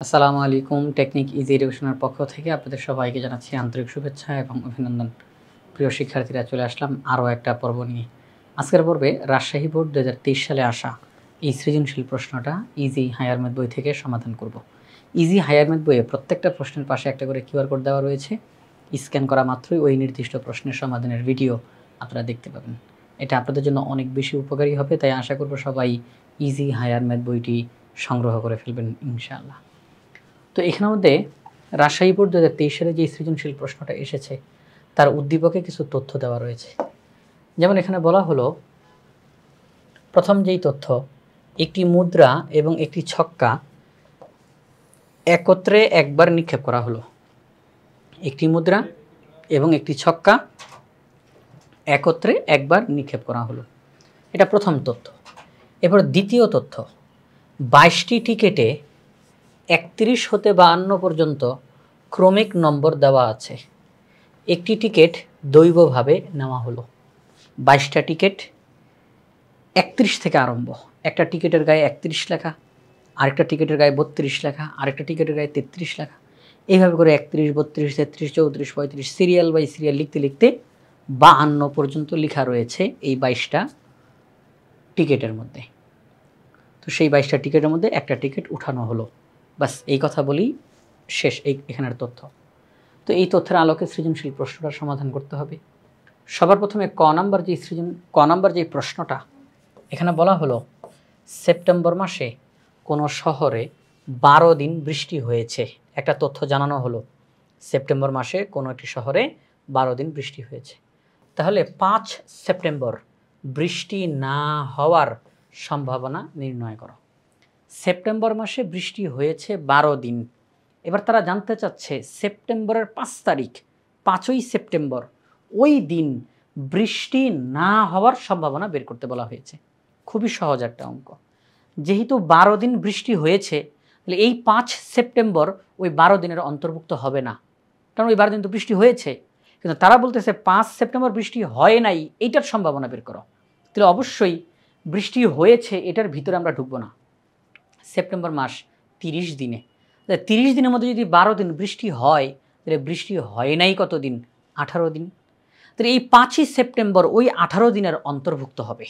আসসালামু আলাইকুম। Technique easy এডুকেশনের পক্ষ থেকে আপনাদের সবাইকে জানাচ্ছি আন্তরিক শুভেচ্ছা এবং অভিনন্দন। প্রিয় শিক্ষার্থীরা, চলে আসলাম আরও একটা পর্ব নিয়ে। আজকের পর্বে রাজশাহী বোর্ড ২০২৩ সালে আসা এই সৃজনশীল প্রশ্নটা ইজি হায়ার ম্যাথ বই থেকে সমাধান করব। ইজি হায়ার ম্যাথ বইয়ে প্রত্যেকটা প্রশ্নের পাশে একটা করে কিউআর কোড দেওয়া রয়েছে। স্ক্যান করা মাত্রই ওই নির্দিষ্ট প্রশ্নের সমাধানের ভিডিও আপনারা দেখতে পাবেন। এটা আপনাদের জন্য অনেক বেশি উপকারী হবে, তাই আশা করব সবাই ইজি হায়ার ম্যাথ বইটি সংগ্রহ করে ফেলবেন ইনশাআল্লাহ। তো এখানের মধ্যে রাজশাহী বোর্ড ২০২৩ সালে যে সৃজনশীল প্রশ্নটা এসেছে তার উদ্দীপকে কিছু তথ্য দেওয়া রয়েছে। যেমন এখানে বলা হলো, প্রথম যেই তথ্য, একটি মুদ্রা এবং একটি ছক্কা একত্রে একবার নিক্ষেপ করা হলো। একটি মুদ্রা এবং একটি ছক্কা একত্রে একবার নিক্ষেপ করা হলো, এটা প্রথম তথ্য। এরপর দ্বিতীয় তথ্য, 22টি টিকেটে 31 হতে 52 পর্যন্ত ক্রমিক নম্বর দেওয়া আছে। একটি টিকিট দৈবভাবে নেওয়া হলো। 22টা টিকিট 31 থেকে আরম্ভ। একটা টিকিটের গায়ে 31 লেখা, আরেকটা টিকিটের গায়ে 32 লেখা, আরেকটা টিকিটের গায়ে 33 লেখা। এইভাবে করে 31, 32, 33, 34, 35 সিরিয়াল বাই সিরিয়াল লিখতে লিখতে 52 পর্যন্ত লেখা রয়েছে এই 22টা টিকিটের মধ্যে। তো সেই 22টা টিকিটের মধ্যে একটা টিকিট উঠানো হলো। বাস এই কথা বলি, শেষ এখানের তথ্য। তো এই তথ্যের আলোকে সৃজনশীল প্রশ্নটার সমাধান করতে হবে। সবার প্রথমে ক নাম্বার যে প্রশ্নটা, এখানে বলা হলো সেপ্টেম্বর মাসে কোনো শহরে 12 দিন বৃষ্টি হয়েছে। একটা তথ্য জানানো হলো, সেপ্টেম্বর মাসে কোনো একটি শহরে 12 দিন বৃষ্টি হয়েছে। তাহলে 5 সেপ্টেম্বর বৃষ্টি না হওয়ার সম্ভাবনা নির্ণয় করো। সেপ্টেম্বর মাসে বৃষ্টি হয়েছে 12 দিন। এবার তারা জানতে চাচ্ছে সেপ্টেম্বরের 5 তারিখ, 5ই সেপ্টেম্বর, ওই দিন বৃষ্টি না হওয়ার সম্ভাবনা বের করতে বলা হয়েছে। খুবই সহজ একটা অঙ্ক। যেহেতু 12 দিন বৃষ্টি হয়েছে, তাহলে এই 5 সেপ্টেম্বর ওই 12 দিনের অন্তর্ভুক্ত হবে না, কারণ ওই 12 দিন তো বৃষ্টি হয়েছে। কিন্তু তারা বলতেছে 5 সেপ্টেম্বর বৃষ্টি হয় নাই, এইটার সম্ভাবনা বের করো। তাহলে অবশ্যই বৃষ্টি হয়েছে এটার ভিতরে আমরা ঢুকবো না। সেপ্টেম্বর মাস 30 দিনে, 30 দিনের মধ্যে যদি 12 দিন বৃষ্টি হয়, তাহলে বৃষ্টি হয় নাই কত দিন? 18 দিন। তাহলে এই 5ই সেপ্টেম্বর ওই 18 দিনের অন্তর্ভুক্ত হবে,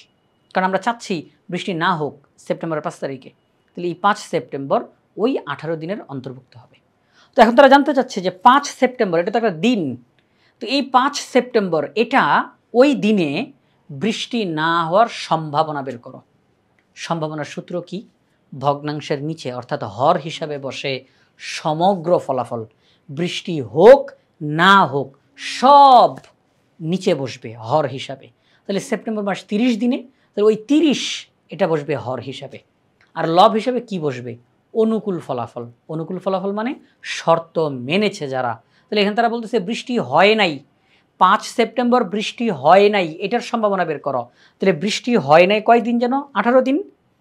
কারণ আমরা চাচ্ছি বৃষ্টি না হোক সেপ্টেম্বরের 5 তারিখে। তাহলে এই 5 সেপ্টেম্বর ওই 18 দিনের অন্তর্ভুক্ত হবে। তো এখন তারা জানতে চাচ্ছে যে 5 সেপ্টেম্বর এটা তো একটা দিন, তো এই 5 সেপ্টেম্বর এটা ওই দিনে বৃষ্টি না হওয়ার সম্ভাবনা বের করো। সম্ভাবনার সূত্র কি? ভগ্নাংশের নিচে অর্থাৎ হর হিসাবে বসে সমগ্র ফলাফল, বৃষ্টি হোক না হোক সব নিচে বসবে হর হিসাবে। তাহলে সেপ্টেম্বর মাস 30 দিনে, তাহলে ওই 30 এটা বসবে হর হিসাবে। আর লব হিসাবে কি বসবে? অনুকূল ফলাফল। অনুকূল ফলাফল মানে শর্ত মেনেছে যারা। তাহলে এখানে তারা বলতেছে বৃষ্টি হয় নাই, 5 সেপ্টেম্বর বৃষ্টি হয় নাই, এটার সম্ভাবনা বের করো। তাহলে বৃষ্টি হয় নাই কয় দিন যেন? 18 দিন।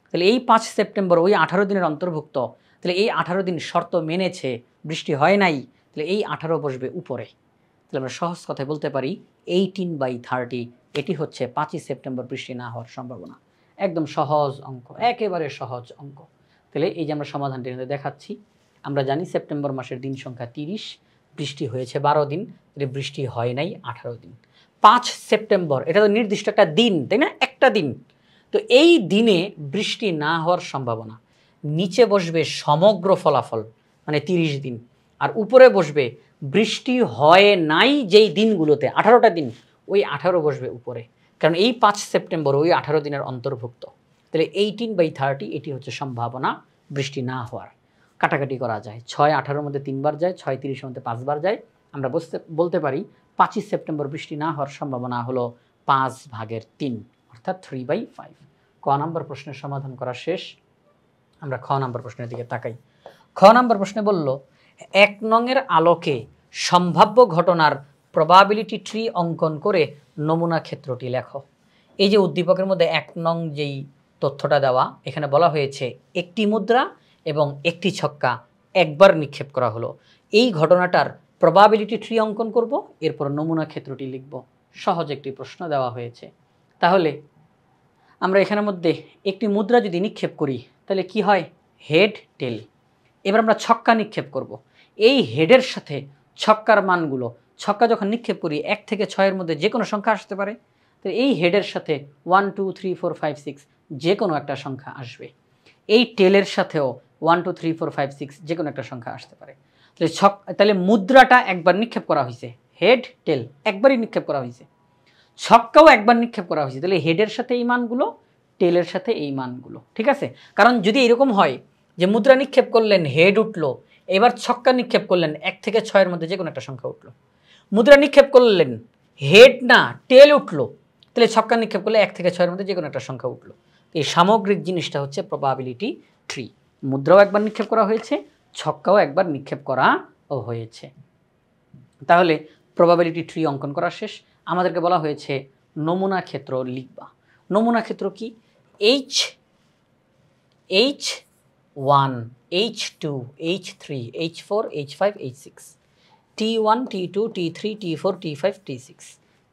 তাহলে এই 5 সেপ্টেম্বর ওই 18 দিনের অন্তর্ভুক্ত। তাহলে এই 18 দিন শর্ত মেনেছে, বৃষ্টি হয় নাই, তাহলে এই 18 বসবে উপরে। তাহলে আমরা সহজ কথায় বলতে পারি 18/30 এটি হচ্ছে 5ই সেপ্টেম্বর বৃষ্টি না হওয়ার সম্ভাবনা। একদম সহজ অঙ্ক, একেবারে সহজ অঙ্ক। তাহলে এই যে আমরা সমাধানটি দেখাচ্ছি, আমরা জানি সেপ্টেম্বর মাসের দিন সংখ্যা 30, বৃষ্টি হয়েছে 12 দিন, তাহলে বৃষ্টি হয় নাই 18 দিন। 5 সেপ্টেম্বর এটা তো নির্দিষ্ট একটা দিন, তাই না? একটা দিন। তো এই দিনে বৃষ্টি না হওয়ার সম্ভাবনা, নিচে বসবে সমগ্র ফলাফল মানে 30 দিন, আর উপরে বসবে বৃষ্টি হয় নাই যেই দিনগুলোতে, 18টা দিন, ওই 18 বসবে উপরে, কারণ এই 5 সেপ্টেম্বর ওই 18 দিনের অন্তর্ভুক্ত। তাহলে 18/30 এটি হচ্ছে সম্ভাবনা বৃষ্টি না হওয়ার। কাটাকাটি করা যায়, 6 18-র মধ্যে 3 বার যায়, 6 30-এর মধ্যে 5 বার যায়। আমরা বলতে পারি 5ই সেপ্টেম্বর বৃষ্টি না হওয়ার সম্ভাবনা হলো 5/3, অর্থাৎ 3/5। ক নাম্বার প্রশ্নের সমাধান করা শেষ। আমরা খ নাম্বার প্রশ্নের দিকে তাকাই। খ নাম্বার প্রশ্নে বলল 1 নংয়ের আলোকে সম্ভাব্য ঘটনার প্রবাবিলিটি ট্রি অঙ্কন করে নমুনা ক্ষেত্রটি লেখো। এই যে উদ্দীপকের মধ্যে 1 নং যেই তথ্যটা দেওয়া, এখানে বলা হয়েছে একটি মুদ্রা এবং একটি ছক্কা একবার নিক্ষেপ করা হলো। এই ঘটনাটার প্রবাবিলিটি ট্রি অঙ্কন করব, এরপর নমুনা ক্ষেত্রটি লিখব। সহজ একটি প্রশ্ন দেওয়া হয়েছে। তাহলে আমরা এখানের মধ্যে একটি মুদ্রা যদি নিক্ষেপ করি, তাহলে কি হয়? হেড টেল। এবার আমরা ছক্কা নিক্ষেপ করব। এই হেডের সাথে ছক্কার মানগুলো, ছক্কা যখন নিক্ষেপ করি 1 থেকে 6-এর মধ্যে যে কোনো সংখ্যা আসতে পারে, তো এই হেডের সাথে 1 2 3 4 5 6 যে কোনো একটা সংখ্যা আসবে। এই টেলের সাথেও 1 2 3 4 5 6 যে কোনো একটা সংখ্যা আসতে পারে। তাহলে মুদ্রাটা একবার নিক্ষেপ করা হয়েছে, হেড টেল একবারই নিক্ষেপ করা হয়েছে, ছক্কাও একবার নিক্ষেপ করা হয়েছে। তাহলে হেডের সাথে এই মানগুলো, টেলের সাথে এই মানগুলো, ঠিক আছে। কারণ যদি এরকম হয় যে মুদ্রা নিক্ষেপ করলেন হেড উঠলো, এবার ছক্কা নিক্ষেপ করলেন 1 থেকে 6-এর মধ্যে যে কোনো একটা সংখ্যা উঠলো, মুদ্রা নিক্ষেপ করলেন হেড না টেল উঠলো, তাহলে ছক্কা নিক্ষেপ করলে 1 থেকে 6-এর মধ্যে যে কোনো একটা সংখ্যা উঠলো। এই সামগ্রিক জিনিসটা হচ্ছে প্রবাবিলিটি ট্রি। মুদ্রাও একবার নিক্ষেপ করা হয়েছে, ছক্কাও একবার নিক্ষেপ করা হয়েছে। তাহলে প্রবাবিলিটি ট্রি অঙ্কন করা শেষ। আমাদেরকে বলা হয়েছে নমুনা ক্ষেত্র লিখবা। নমুনা ক্ষেত্র কি? H1, H2, H3, H4, H5, H6, T1, T2, T3, T4, T5, T6,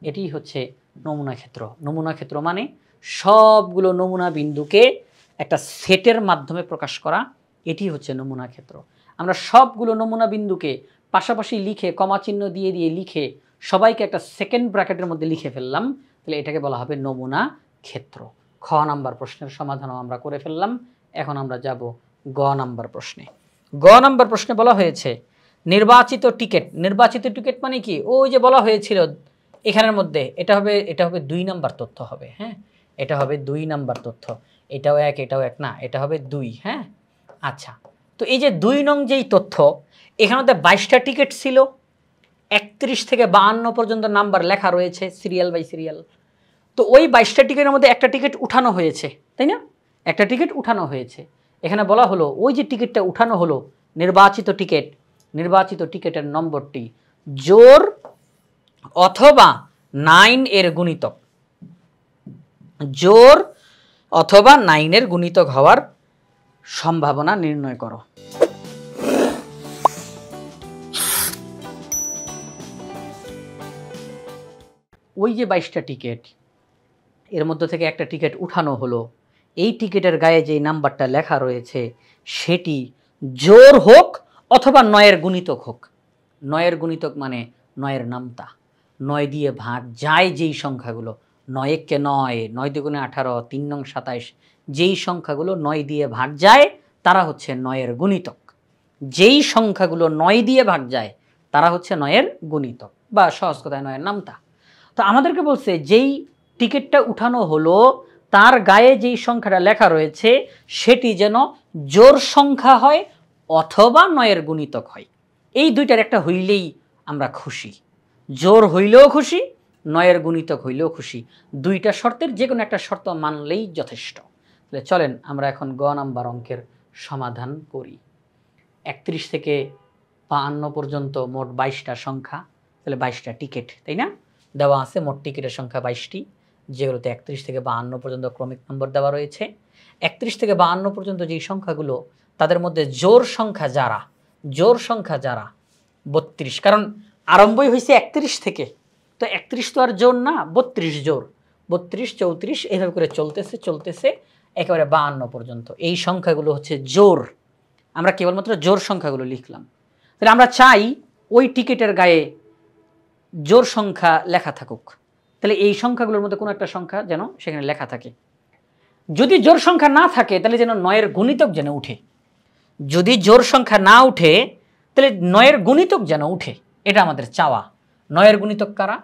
এটি হচ্ছে নমুনা ক্ষেত্র। নমুনা ক্ষেত্র মানে সবগুলো নমুনা বিন্দুকে একটা সেটের মাধ্যমে প্রকাশ করা, এটি হচ্ছে নমুনা ক্ষেত্র। আমরা সবগুলো নমুনা বিন্দুকে পাশাপাশি লিখে কমা চিহ্ন দিয়ে দিয়ে লিখে সবাইকে একটা সেকেন্ড ব্র্যাকেটের মধ্যে লিখে ফেললাম, তাহলে এটাকে বলা হবে নমুনা ক্ষেত্র। খ নাম্বার প্রশ্নের সমাধানও আমরা করে ফেললাম। এখন আমরা যাব গ নাম্বার প্রশ্নে। গ নাম্বার প্রশ্নে বলা হয়েছে নির্বাচিত টিকিট। নির্বাচিত টিকিট মানে কি? ওই যে বলা হয়েছিল এখানের মধ্যে এটা হবে 2 নাম্বার তথ্য হবে। হ্যাঁ, এটা হবে 2 নাম্বার তথ্য। এটাও 1, এটাও 1 না, এটা হবে 2। হ্যাঁ, আচ্ছা, তো এই যে 2 নং যেই তথ্য, এখানে 22টা টিকিট ছিল, 31 থেকে 52 পর্যন্ত নাম্বার লেখা রয়েছে সিরিয়াল বাই সিরিয়াল। তো ওই 22টা টিকিটের মধ্যে একটা টিকিট উঠানো হয়েছে, তাই না? একটা টিকিট উঠানো হয়েছে। এখানে বলা হলো ওই যে টিকিটটা উঠানো হলো নির্বাচিত টিকিট, নির্বাচিত টিকিটের নম্বরটি জোড় অথবা 9 এর গুণিতক, জোড় অথবা 9 এর গুণিতক হওয়ার সম্ভাবনা নির্ণয় করো। ওই যে 22টা টিকিট, এর মধ্যে থেকে একটা টিকিট উঠানো হলো, এই টিকিটের গায়ে যে নাম্বারটা লেখা রয়েছে সেটি জোড় হোক অথবা 9 এর গুণিতক হোক। 9 এর গুণিতক মানে 9 এর নামতা, 9 দিয়ে ভাগ যায় যেই সংখ্যাগুলো, 9 একে 9, 9 দুগুণে 18, 3 নং 27, যেই সংখ্যাগুলো 9 দিয়ে ভাগ যায় তারা হচ্ছে 9 এর গুণিতক। যেই সংখ্যাগুলো 9 দিয়ে ভাগ যায় তারা হচ্ছে 9 এর গুণিতক, বা সহজ কথায় 9 এর নামতা। তো আমাদেরকে বলছে যেই টিকিটটা উঠানো হলো তার গায়ে যেই সংখ্যাটা লেখা রয়েছে সেটি যেন জোড় সংখ্যা হয় অথবা 9 এর গুণিতক হয়। এই দুইটার একটা হইলেই আমরা খুশি, জোড় হইলেও খুশি, 9 এর গুণিতক হইলেও খুশি। দুইটা শর্তের যে কোনো একটা শর্ত মানলেই যথেষ্ট। তাহলে চলেন আমরা এখন গ নাম্বার অঙ্কের সমাধান করি। 31 থেকে 52 পর্যন্ত মোট 22টা সংখ্যা, তাহলে 22টা টিকিট, তাই না? দেওয়া আছে মোট টিকিটের সংখ্যা 22টি, যেগুলোতে 31 থেকে 52 পর্যন্ত ক্রমিক নম্বর দেওয়া রয়েছে। 31 থেকে 52 পর্যন্ত যেই সংখ্যাগুলো, তাদের মধ্যে জোড় সংখ্যা যারা, জোড় সংখ্যা যারা 32, কারণ আরম্ভই হয়েছে 31 থেকে, তো 31 তো আর জোড় না, 32 জোড়, 32 34 এইভাবে করে চলতেছে চলতেছে একেবারে 52 পর্যন্ত। এই সংখ্যাগুলো হচ্ছে জোড়। আমরা কেবলমাত্র জোড় সংখ্যাগুলো লিখলাম। তাহলে আমরা চাই ওই টিকিটের গায়ে জোড় সংখ্যা লেখা থাকুক, তাহলে এই সংখ্যাগুলোর মধ্যে কোনো একটা সংখ্যা যেন সেখানে লেখা থাকে। যদি জোড় সংখ্যা না থাকে তাহলে যেন 9 এর গুণিতক যেন উঠে। যদি জোড় সংখ্যা না উঠে তাহলে 9 এর গুণিতক যেন উঠে, এটা আমাদের চাওয়া। 9 এর গুণিতক কারা?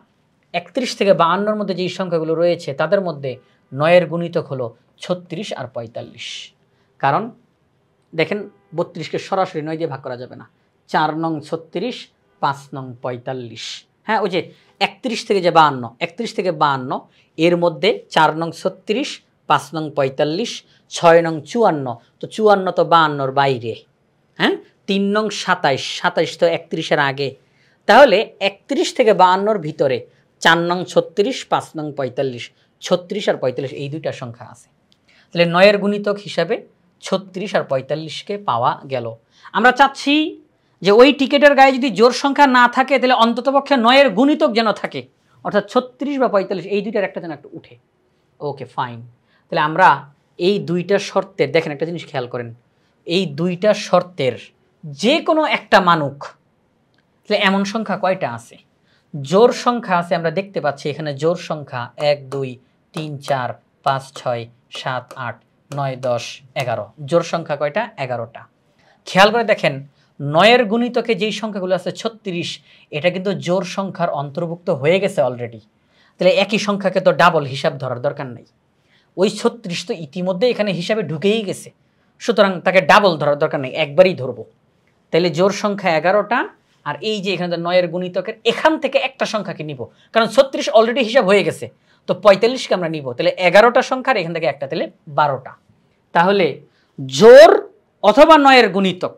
31 থেকে 52-এর মধ্যে যেই সংখ্যাগুলো রয়েছে তাদের মধ্যে 9 এর গুণিতক হলো 36 আর 45। কারণ দেখেন 32কে সরাসরি 9 দিয়ে ভাগ করা যাবে না, 4 নং 36, 5 নং 45। হ্যাঁ, ওই যে 31 থেকে যে 52, 31 থেকে 52 এর মধ্যে 4 নং 36, 5 নং 45, 6 নং 54, তো 54 তো 52-র বাইরে। হ্যাঁ, 3 নং 27, 27 তো 31-এর আগে। তাহলে 31 থেকে 52-র ভিতরে 4 নং 36, 5 নং 45, 36 আর 45 এই দুইটা সংখ্যা আছে। তাহলে 9 এর গুণিতক হিসাবে 36 আর 45কে পাওয়া গেল। আমরা চাচ্ছি যে ওই টিকিটের গায়ে যদি জোড় সংখ্যা না থাকে তাহলে অন্ততপক্ষে 9 এর গুণিতক যেন থাকে, অর্থাৎ 36 বা 45 এই দুইটার একটা যেন একটু উঠে। ওকে, ফাইন। তাহলে আমরা এই দুইটা শর্তের, দেখেন একটা জিনিস খেয়াল করেন, এই দুইটা শর্তের যে কোনো একটা মানুক, তাহলে এমন সংখ্যা কয়টা আছে? জোড় সংখ্যা আছে, আমরা দেখতে পাচ্ছি এখানে জোড় সংখ্যা 1 2 3 4 5 6 7 8 9 10 11। জোড় সংখ্যা কয়টা? 11টা। খেয়াল করে দেখেন 9-এর গুণিতকে যেই সংখ্যাগুলো আছে 36, এটা কিন্তু জোড় সংখ্যার অন্তর্ভুক্ত হয়ে গেছে অলরেডি। তাহলে একই সংখ্যাকে তো ডাবল হিসাব ধরার দরকার নেই, ওই 36 তো ইতিমধ্যে এখানে হিসাবে ঢুকেই গেছে, সুতরাং তাকে ডাবল ধরার দরকার নেই, একবারই ধরবো। তাহলে জোড় সংখ্যা 11টা, আর এই যে এখানে 9-এর গুণিতকের এখান থেকে একটা সংখ্যাকে নিব, কারণ 36 অলরেডি হিসাব হয়ে গেছে, তো 45কে আমরা নিব। তাহলে 11টা সংখ্যার এখান থেকে একটা, তাহলে 12টা। তাহলে জোড় অথবা 9-এর গুণিতক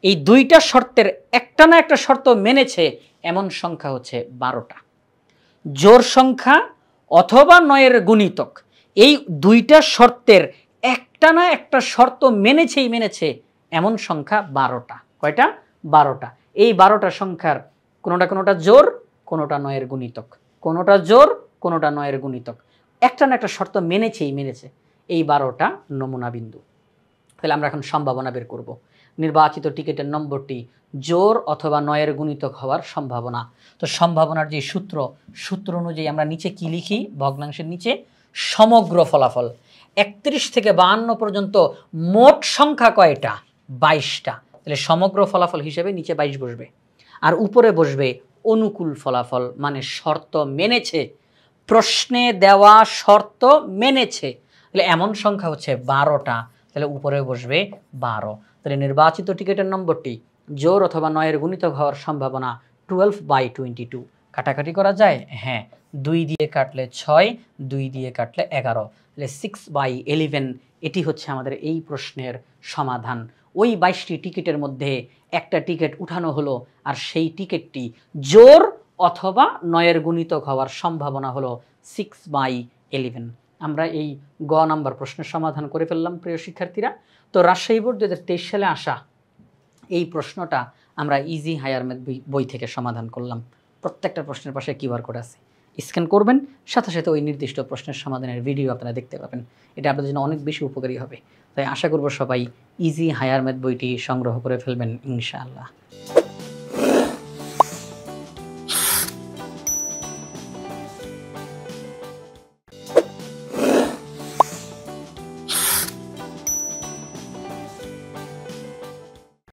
এই দুইটা শর্তের একটা না একটা শর্ত মেনেছে এমন সংখ্যা হচ্ছে 12টা। জোড় সংখ্যা অথবা 9-এর গুণিতক এই দুইটা শর্তের একটা না একটা শর্ত মেনেছে এমন সংখ্যা 12টা। কয়টা? 12টা। এই 12টা সংখ্যার কোনোটা জোড়, কোনোটা 9-এর গুণিতক, কোনোটা জোড়, কোনোটা 9-এর গুণিতক, একটা না একটা শর্ত মেনেছে এই 12টা নমুনা বিন্দু। তাহলে আমরা এখন সম্ভাবনা বের করব। নির্বাচিত টিকেটের নম্বরটি জোড় অথবা 9-এর গুণিতক হওয়ার সম্ভাবনা। তো সম্ভাবনার যে সূত্র অনুযায়ী আমরা নিচে কি লিখি? ভগ্নাংশের নিচে সমগ্র ফলাফল 31 থেকে 52 পর্যন্ত মোট সংখ্যা কয়টা? 22টা। তাহলে সমগ্র ফলাফল হিসেবে নিচে 22 বসবে, আর উপরে বসবে অনুকূল ফলাফল, মানে শর্ত মেনেছে, প্রশ্নে দেওয়া শর্ত মেনেছে। তাহলে এমন সংখ্যা হচ্ছে 12টা, তাহলে উপরে বসবে 12। তাহলে নির্বাচিত টিকেটের নম্বরটি জোড় অথবা 9-এর গুণিতক হওয়ার সম্ভাবনা 12/22। কাটাকাটি করা যায়? হ্যাঁ, 2 দিয়ে কাটলে 6, 2 দিয়ে কাটলে 11, তাহলে 6/11। এটি হচ্ছে আমাদের এই প্রশ্নের সমাধান। ওই 22টি টিকিটের মধ্যে একটা টিকিট উঠানো হলো, আর সেই টিকিটটি জোড় অথবা 9-এর গুণিতক হওয়ার সম্ভাবনা হলো 6/11। আমরা এই গ নাম্বার প্রশ্নের সমাধান করে ফেললাম প্রিয় শিক্ষার্থীরা। তো রাজশাহী বোর্ড 2023 সালে আসা এই প্রশ্নটা আমরা ইজি হায়ার ম্যাথ বই থেকে সমাধান করলাম। প্রত্যেকটা প্রশ্নের পাশে কিউআর কোড আছে, স্ক্যান করবেন, সাথে সাথে ওই নির্দিষ্ট প্রশ্নের সমাধানের ভিডিও আপনারা দেখতে পাবেন। এটা আপনাদের জন্য অনেক বেশি উপকারী হবে। তাই আশা করব সবাই ইজি হায়ার ম্যাথ বইটি সংগ্রহ করে ফেলবেন ইনশাআল্লাহ।